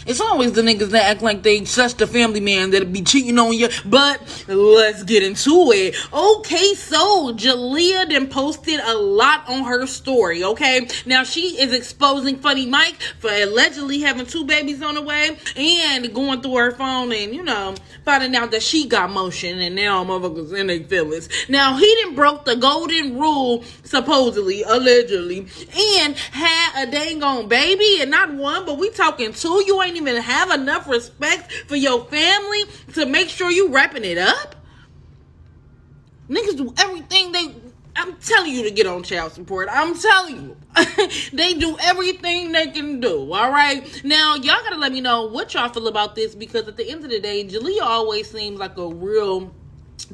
It's always the niggas that act like they such the family man that'll be cheating on you. But let's get into it. Okay, so Jaliyah then posted a lot on her story, okay? Now she is exposing Funny Mike for allegedly having 2 babies on the way and going through her phone and, finding out that she got motion and now motherfuckers in their feelings. Now he done broke the golden rule, supposedly, allegedly, and had a dang on baby, and not one, but we talking 2. You ain't even have enough respect for your family to make sure you wrapping it up. Niggas do everything I'm telling you to get on child support. I'm telling you. They do everything they can do, all right? Now, y'all gotta let me know what y'all feel about this, because at the end of the day, Jaliyah always seems like a real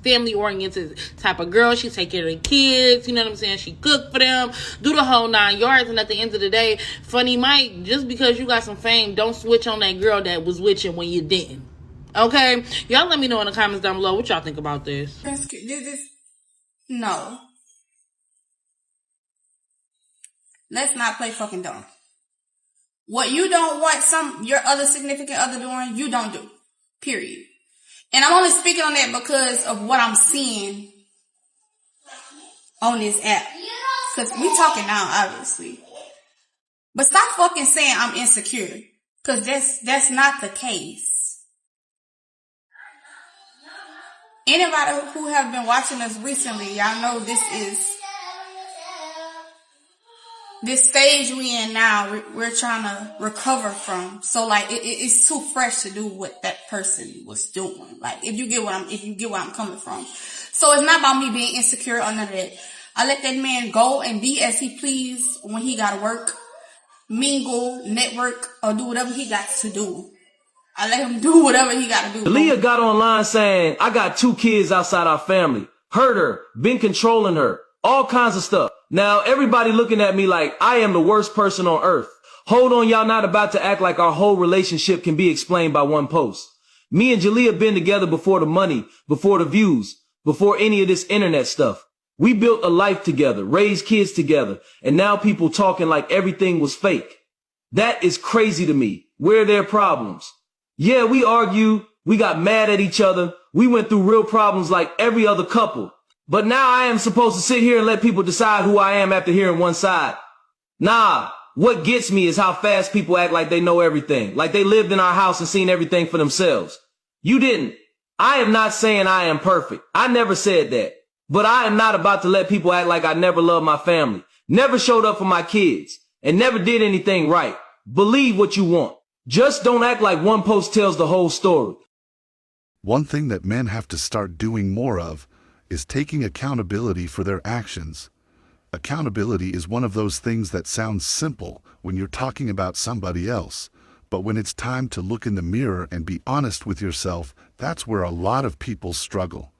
family-oriented type of girl. She take care of the kids, you know what I'm saying? She cook for them, do the whole 9 yards, and at the end of the day, Funny Mike, just because you got some fame, don't switch on that girl that was with you when you didn't. Okay? Y'all let me know in the comments down below what y'all think about this. No. Let's not play fucking dumb. What you don't want your other significant other doing, you don't do. Period. And I'm only speaking on that because of what I'm seeing on this app. Because we talking now, obviously. But stop fucking saying I'm insecure. Because that's not the case. Anybody who have been watching us recently, y'all know this stage we in now, we're trying to recover from. So like it's too fresh to do what that person was doing. Like if you get where I'm coming from. So it's not about me being insecure or none of that. I let that man go and be as he please when he gotta work, mingle, network, or do whatever he got to do. I let him do whatever he got to do. Jaliyah got online saying, I got 2 kids outside our family. Hurt her. Been controlling her. All kinds of stuff. Now, everybody looking at me like I am the worst person on earth. Hold on, y'all not about to act like our whole relationship can be explained by one post. Me and Jaliyah been together before the money, before the views, before any of this internet stuff. We built a life together, raised kids together, and now people talking like everything was fake. That is crazy to me. Where are their problems? Yeah, we argued, we got mad at each other, we went through real problems like every other couple. But now I am supposed to sit here and let people decide who I am after hearing one side. Nah, what gets me is how fast people act like they know everything, like they lived in our house and seen everything for themselves. You didn't. I am not saying I am perfect. I never said that. But I am not about to let people act like I never loved my family, never showed up for my kids, and never did anything right. Believe what you want. Just don't act like one post tells the whole story. One thing that men have to start doing more of is taking accountability for their actions. Accountability is one of those things that sounds simple when you're talking about somebody else, but when it's time to look in the mirror and be honest with yourself, that's where a lot of people struggle.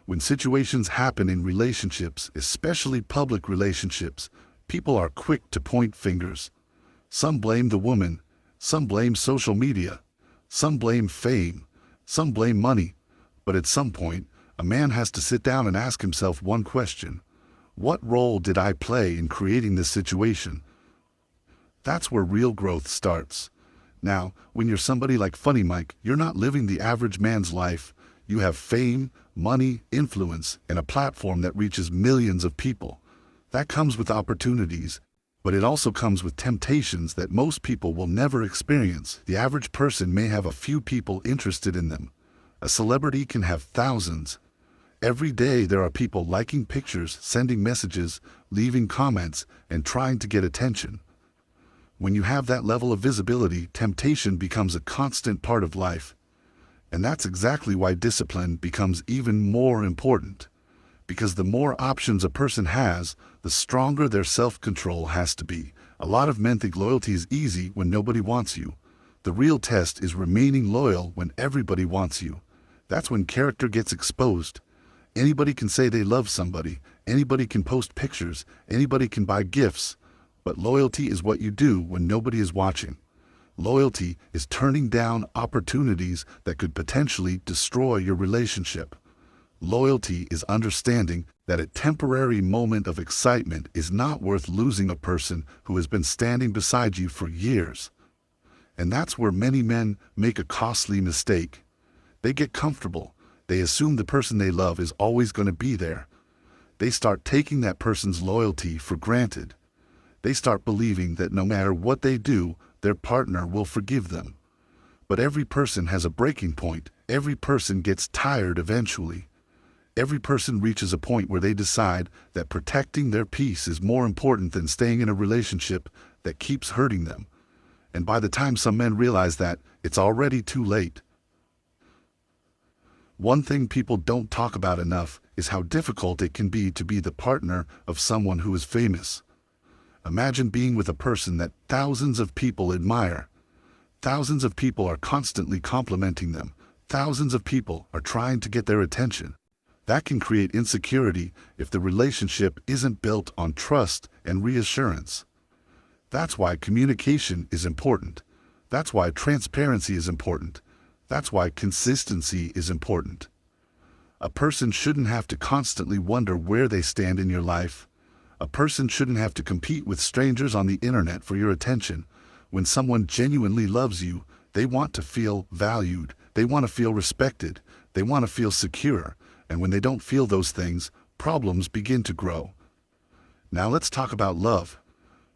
When situations happen in relationships, especially public relationships, people are quick to point fingers. Some blame the woman. Some blame social media, some blame fame, some blame money, but at some point, a man has to sit down and ask himself one question. What role did I play in creating this situation? That's where real growth starts. Now, when you're somebody like Funny Mike, you're not living the average man's life. You have fame, money, influence, and a platform that reaches millions of people. That comes with opportunities. But it also comes with temptations that most people will never experience. The average person may have a few people interested in them. A celebrity can have thousands. Every day there are people liking pictures, sending messages, leaving comments, and trying to get attention. When you have that level of visibility, temptation becomes a constant part of life. And that's exactly why discipline becomes even more important. Because the more options a person has, the stronger their self-control has to be. A lot of men think loyalty is easy when nobody wants you. The real test is remaining loyal when everybody wants you. That's when character gets exposed. Anybody can say they love somebody, anybody can post pictures, anybody can buy gifts, but loyalty is what you do when nobody is watching. Loyalty is turning down opportunities that could potentially destroy your relationship. Loyalty is understanding that a temporary moment of excitement is not worth losing a person who has been standing beside you for years. And that's where many men make a costly mistake. They get comfortable. They assume the person they love is always going to be there. They start taking that person's loyalty for granted. They start believing that no matter what they do, their partner will forgive them. But every person has a breaking point. Every person gets tired eventually. Every person reaches a point where they decide that protecting their peace is more important than staying in a relationship that keeps hurting them. And by the time some men realize that, it's already too late. One thing people don't talk about enough is how difficult it can be to be the partner of someone who is famous. Imagine being with a person that thousands of people admire. Thousands of people are constantly complimenting them. Thousands of people are trying to get their attention. That can create insecurity if the relationship isn't built on trust and reassurance. That's why communication is important. That's why transparency is important. That's why consistency is important. A person shouldn't have to constantly wonder where they stand in your life. A person shouldn't have to compete with strangers on the internet for your attention. When someone genuinely loves you, they want to feel valued. They want to feel respected. They want to feel secure. And when they don't feel those things, problems begin to grow. Now let's talk about love.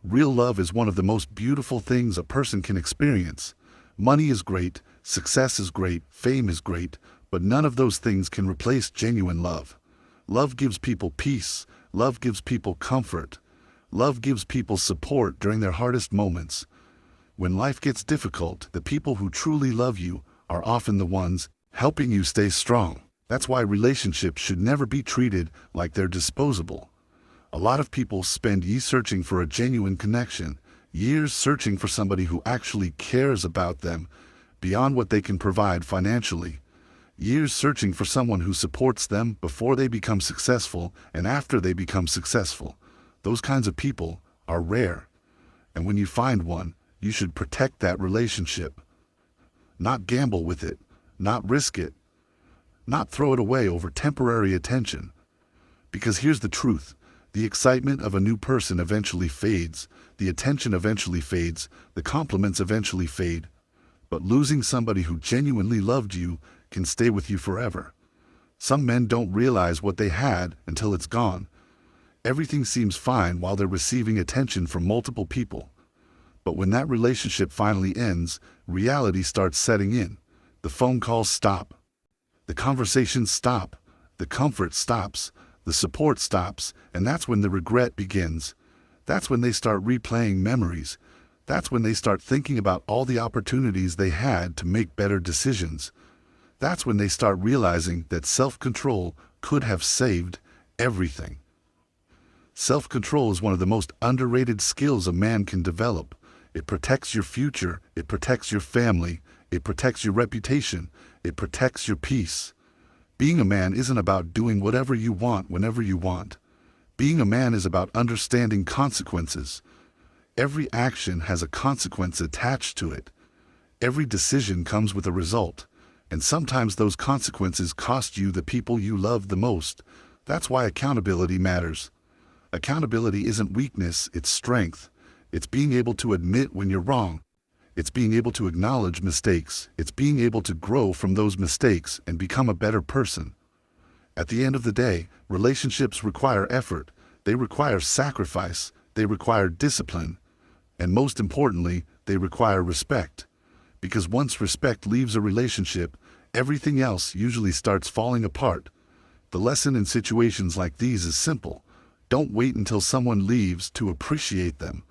Real love is one of the most beautiful things a person can experience. Money is great, success is great, fame is great, but none of those things can replace genuine love. Love gives people peace. Love gives people comfort. Love gives people support during their hardest moments. When life gets difficult, the people who truly love you are often the ones helping you stay strong. That's why relationships should never be treated like they're disposable. A lot of people spend years searching for a genuine connection, years searching for somebody who actually cares about them beyond what they can provide financially, years searching for someone who supports them before they become successful and after they become successful. Those kinds of people are rare. And when you find one, you should protect that relationship. Not gamble with it, not risk it, not throw it away over temporary attention. Because here's the truth. The excitement of a new person eventually fades, the attention eventually fades, the compliments eventually fade. But losing somebody who genuinely loved you can stay with you forever. Some men don't realize what they had until it's gone. Everything seems fine while they're receiving attention from multiple people. But when that relationship finally ends, reality starts setting in. The phone calls stop. The conversations stop. The comfort stops. The support stops, and that's when the regret begins. That's when they start replaying memories. That's when they start thinking about all the opportunities they had to make better decisions. That's when they start realizing that self-control could have saved everything. Self-control is one of the most underrated skills a man can develop. It protects your future. It protects your family. It protects your reputation. It protects your peace. Being a man isn't about doing whatever you want whenever you want. Being a man is about understanding consequences. Every action has a consequence attached to it. Every decision comes with a result. And sometimes those consequences cost you the people you love the most. That's why accountability matters. Accountability isn't weakness, it's strength. It's being able to admit when you're wrong. It's being able to acknowledge mistakes. It's being able to grow from those mistakes and become a better person. At the end of the day, relationships require effort. They require sacrifice. They require discipline. And most importantly, they require respect. Because once respect leaves a relationship, everything else usually starts falling apart. The lesson in situations like these is simple. Don't wait until someone leaves to appreciate them.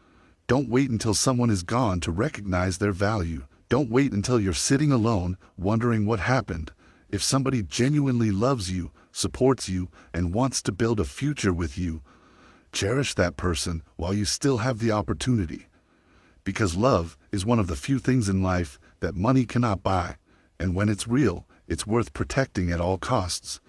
Don't wait until someone is gone to recognize their value. Don't wait until you're sitting alone, wondering what happened. If somebody genuinely loves you, supports you, and wants to build a future with you, cherish that person while you still have the opportunity. Because love is one of the few things in life that money cannot buy, and when it's real, it's worth protecting at all costs.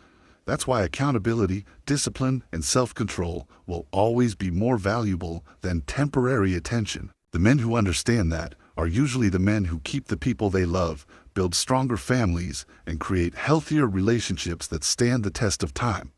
That's why accountability, discipline, and self-control will always be more valuable than temporary attention. The men who understand that are usually the men who keep the people they love, build stronger families, and create healthier relationships that stand the test of time.